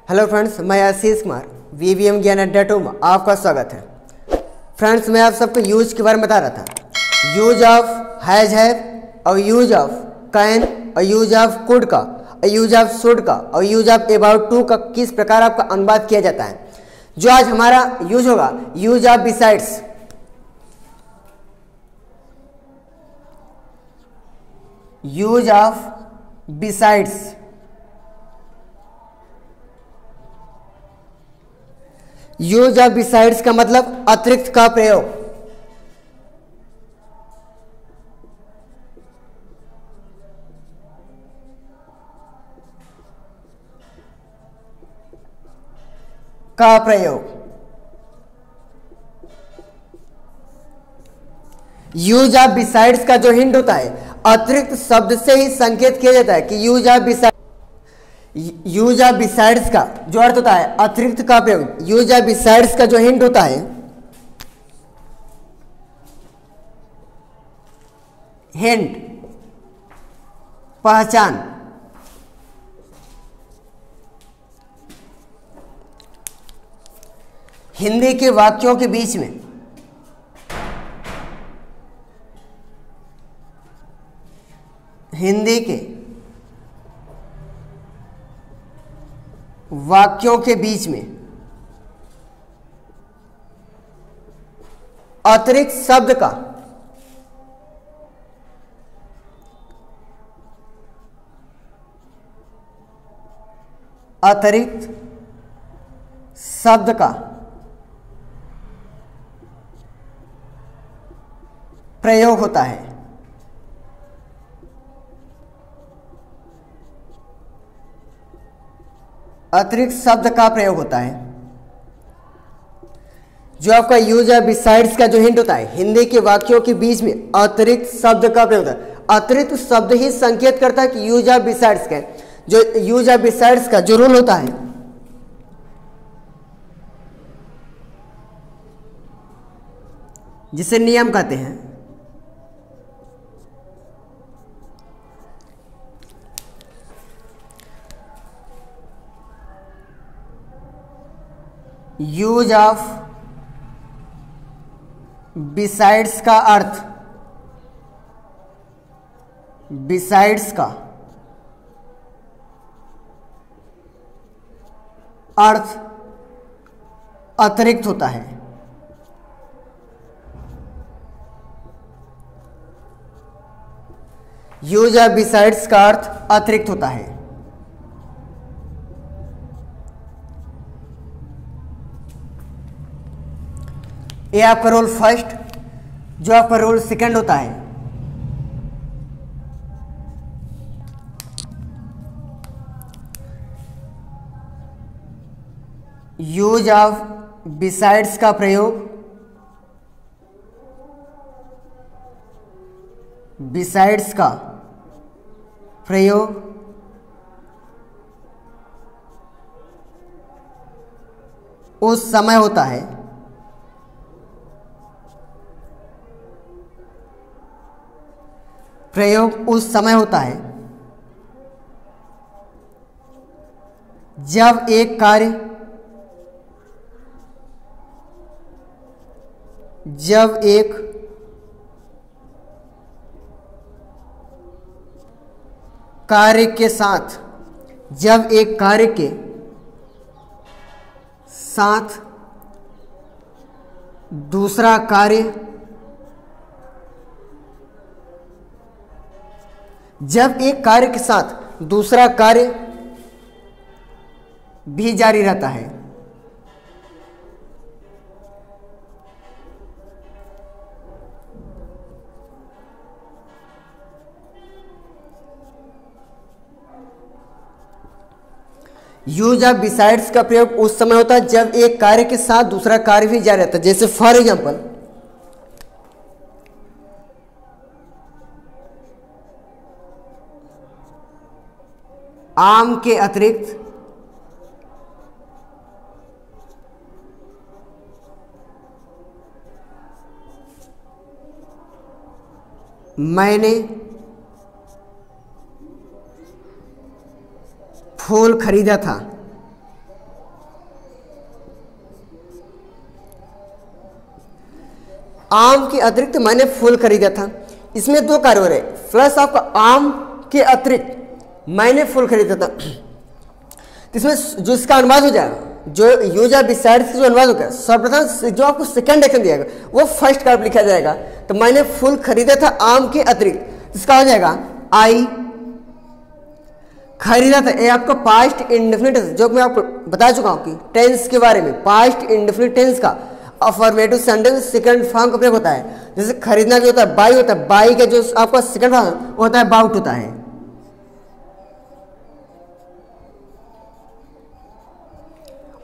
Hello friends, मैं Ashish Kumar VVM ज्ञान अड्डा 2 में आपका स्वागत है। फ्रेंड्स, मैं आप सबको यूज के बारे में बता रहा था। यूज ऑफ हैव और यूज ऑफ कैन और यूज ऑफ कुड का और यूज ऑफ शुड का और यूज ऑफ अबाउट टू का किस प्रकार आपका अनुवाद किया जाता है। जो आज हमारा यूज होगा, use of besides. Use of besides. Use of besides का मतलब अतिरिक्त का प्रयोग। का प्रयोग। यूज ऑफ बिसाइड्स का जो हिंट होता है, अतिरिक्त शब्द से ही संकेत किया जाता है कि use of besides. Use of besides का जो अर्थ होता है अतिरिक्त का प्रयोग। यूज ऑफ बिसाइड्स का जो हिंट होता है, हिंट, पहचान। हिंदी के वाक्यों के बीच में हिंदी के वाक्यों के बीच में अतिरिक्त शब्द का अतिरिक्त शब्द का प्रयोग होता है। अतिरिक्त शब्द का प्रयोग होता है। जो आपका यूज ऑफ बिसाइड्स का जो हिंट होता है, हिंदी के वाक्यों के बीच में अतिरिक्त शब्द का प्रयोग होता है। अतिरिक्त शब्द ही संकेत करता है कि यूज ऑफ बिसाइड्स का, जो यूज ऑफ बिसाइड्स का जो रूल होता है, जिसे नियम कहते हैं, यूज ऑफ बिसाइड्स का अर्थ, बिसाइड्स का अर्थ अतिरिक्त होता है। यूज ऑफ बिसाइड्स का अर्थ अतिरिक्त होता है। ये आपका रोल फर्स्ट। जो आपका रोल सेकंड होता है, यूज ऑफ बिसाइड्स का प्रयोग, बिसाइड्स का प्रयोग उस समय होता है प्रयोग उस समय होता है जब एक कार्य के साथ दूसरा कार्य भी जारी रहता है। यूज ऑफ बिसाइड्स का प्रयोग उस समय होता है जब एक कार्य के साथ दूसरा कार्य भी जारी रहता है। जैसे फॉर एग्जाम्पल, आम के अतिरिक्त मैंने फूल खरीदा था। आम के अतिरिक्त मैंने फूल खरीदा था। इसमें दो कार्य हो रहे, प्लस आपका आम के अतिरिक्त मैंने फूल खरीदा था। इसमें जो इसका अनुवाद हो जाएगा, जो यूज ऑफ बिसाइड्स जो अनुवाद होगा, सर्वप्रथम जो आपको सेकंड एक्शन दिया जाएगा वो फर्स्ट कार्य लिखा जाएगा। तो मैंने फूल खरीदा था आम के अतिरिक्त, इसका हो जाएगा आई खरीदा था। ये आपका पास्ट इंडेफिनिट, जो मैं आपको बता चुका हूं कि टेंस के बारे में, पास्ट इंडेफिनिट टेंस का अफर्मेटिव सेंटेंस सेकंड फॉर्म का प्रयोग होता है। जैसे खरीदना जो होता है बाई होता है, बाई का जो आपका सेकंड फॉर्म होता है बाउट होता है।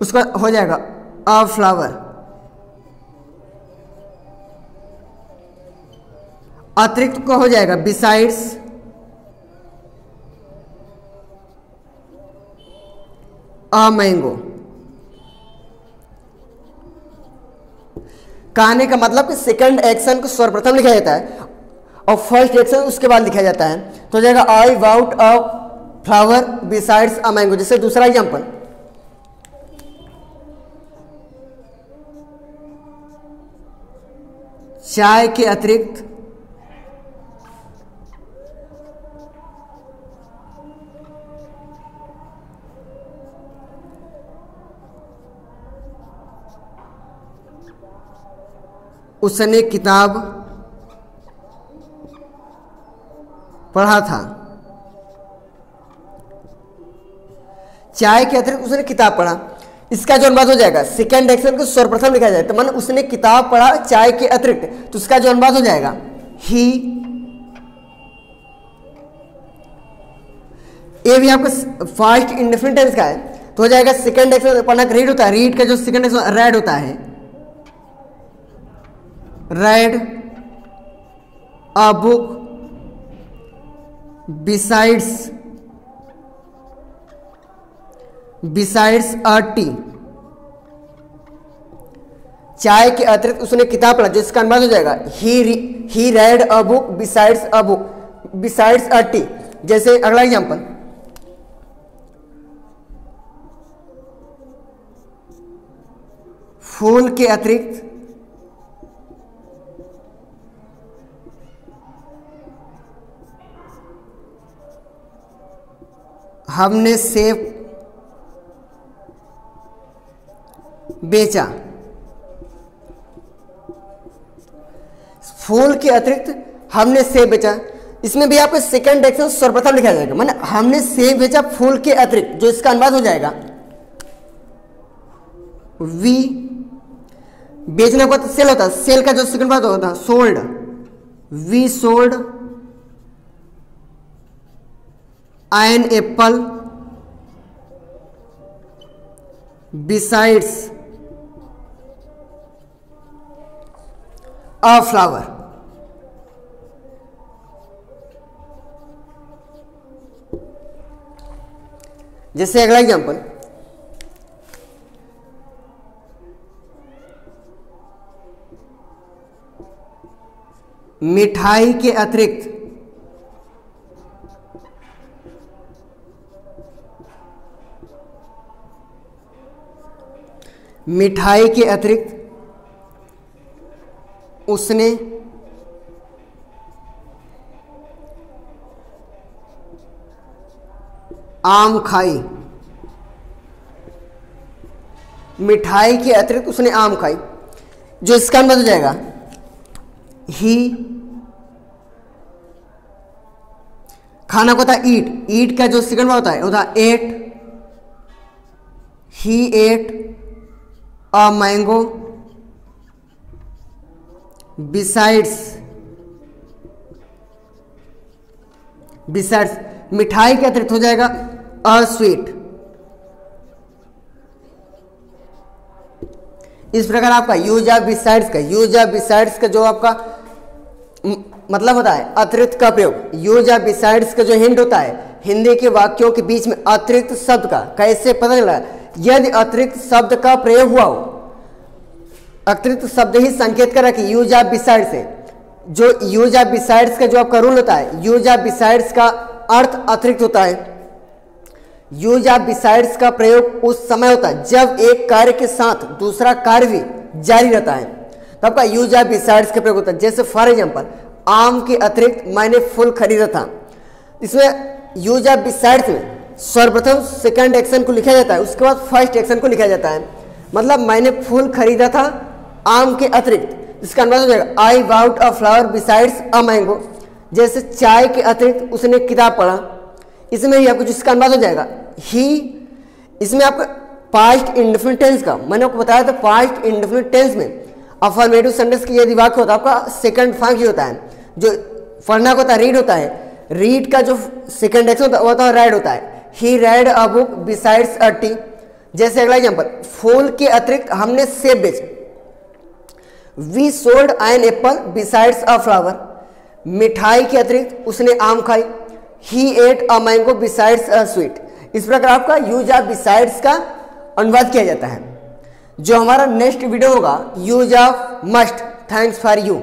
उसका हो जाएगा अ फ्लावर, अतिरिक्त का हो जाएगा बिसाइड्स, अ मैंगो। कहने का मतलब कि सेकंड एक्शन को सर्वप्रथम लिखा जाता है और फर्स्ट एक्शन उसके बाद लिखा जाता है। तो हो जाएगा I bought a flower besides a mango. जैसे दूसरा एग्जांपल, चाय के अतिरिक्त उसने किताब पढ़ा था। चाय के अतिरिक्त उसने किताब पढ़ा, इसका जो अनुवाद हो जाएगा, सेकंड एक्शन को सर्वप्रथम लिखा जाए तो माने उसने किताब पढ़ा चाय के अतिरिक्त, तो उसका जो अनुवाद हो जाएगा ही। ये भी आपका फर्स्ट इंडेफिनिट टेंस का है, तो हो जाएगा सेकंड एक्शन पढ़ना रीड होता है, रीड का जो सेकंड एक्शन रेड होता है, red a book besides a T. चाय के अतिरिक्त उसने किताब पढ़ा, जिसका अनुवाद हो जाएगा he read a book besides a tea. जैसे अगला एग्जांपल, फूल के अतिरिक्त हमने सेब बेचा। फूल के अतिरिक्त हमने सेब बेचा, इसमें भी आपको सेकंड एक्शन सर्वप्रथम लिखा जाएगा, माने हमने सेब बेचा फूल के अतिरिक्त, जो इसका अनुवाद हो जाएगा वी। बेचने का सेल होता है, सेल का जो सेकंड बात होता है sold, we sold an apple besides a flower. जैसे अगला एग्जांपल, मिठाई के अतिरिक्त उसने आम खाई। मिठाई के अतिरिक्त उसने आम खाई, जो इसका मतलब हो जाएगा ही। खाना को होता है ईट, ईट का जो सेकंड होता है ate, he ate a mango besides मिठाई के अतिरिक्त हो जाएगा अ स्वीट। इस प्रकार आपका यूज ऑफ बिसाइड्स का जो आपका मतलब होता है अतिरिक्त का प्रयोग, यूज ऑफ बिसाइड्स का जो हिंट होता है हिंदी के वाक्यों के बीच में अतिरिक्त शब्द का कैसे पता चला, यदि अतिरिक्त शब्द का प्रयोग हुआ हो, अतिरिक्त शब्द ही संकेत कर रहा कि यूज ऑफ बिसाइड्स है। जो यूज ऑफ बिसाइड्स का जो आपका रूल होता है, यूज ऑफ बिसाइड्स का अर्थ अतिरिक्त होता है। यूज ऑफ बिसाइड्स का प्रयोग उस समय होता है जब एक कार्य के साथ दूसरा कार्य भी जारी रहता है। तो आपका यूज ऑफ बिसाइड्स का प्रयोग होता है। जैसे फॉर एग्जाम्पल आम के अतिरिक्त मैंने फूल खरीदा था, इसमें यूज ऑफ बिसाइड्स में सर्वप्रथम सेकंड एक्शन को लिखा जाता है, उसके बाद फर्स्ट एक्शन को लिखा जाता है। मतलब मैंने फूल खरीदा था आम के अतिरिक्त, इसका अनुवाद हो जाएगा I bought a flower besides a mango. जैसे चाय के अतिरिक्त उसने किताब पढ़ा, इसमें ही आपको जिसका अनुवाद हो जाएगा ही। इसमें आपका पास्ट इंडेफिनिट टेंस का मैंने आपको बताया था, पास्ट इंडेफिनिट टेंस में अफर्मेटिव सेंटेंस की यदि वाक्य होता है आपका सेकंड फॉर्म ही होता है। जो पढ़ना होता है रीड होता है, रीड का जो सेकंड एक्शन होता है वो होता है राइड होता है। He read a book besides a tea. जैसे अगला एग्जांपल फूल के अतिरिक्त हमने सेब बेचे, we sold an apple besides a flower. मिठाई के अतिरिक्त उसने आम खाई, he ate a mango besides a sweet. इस प्रकार आपका यूज ऑफ बिसाइड्स का अनुवाद किया जाता है। जो हमारा नेक्स्ट वीडियो होगा use of must. Thanks for you.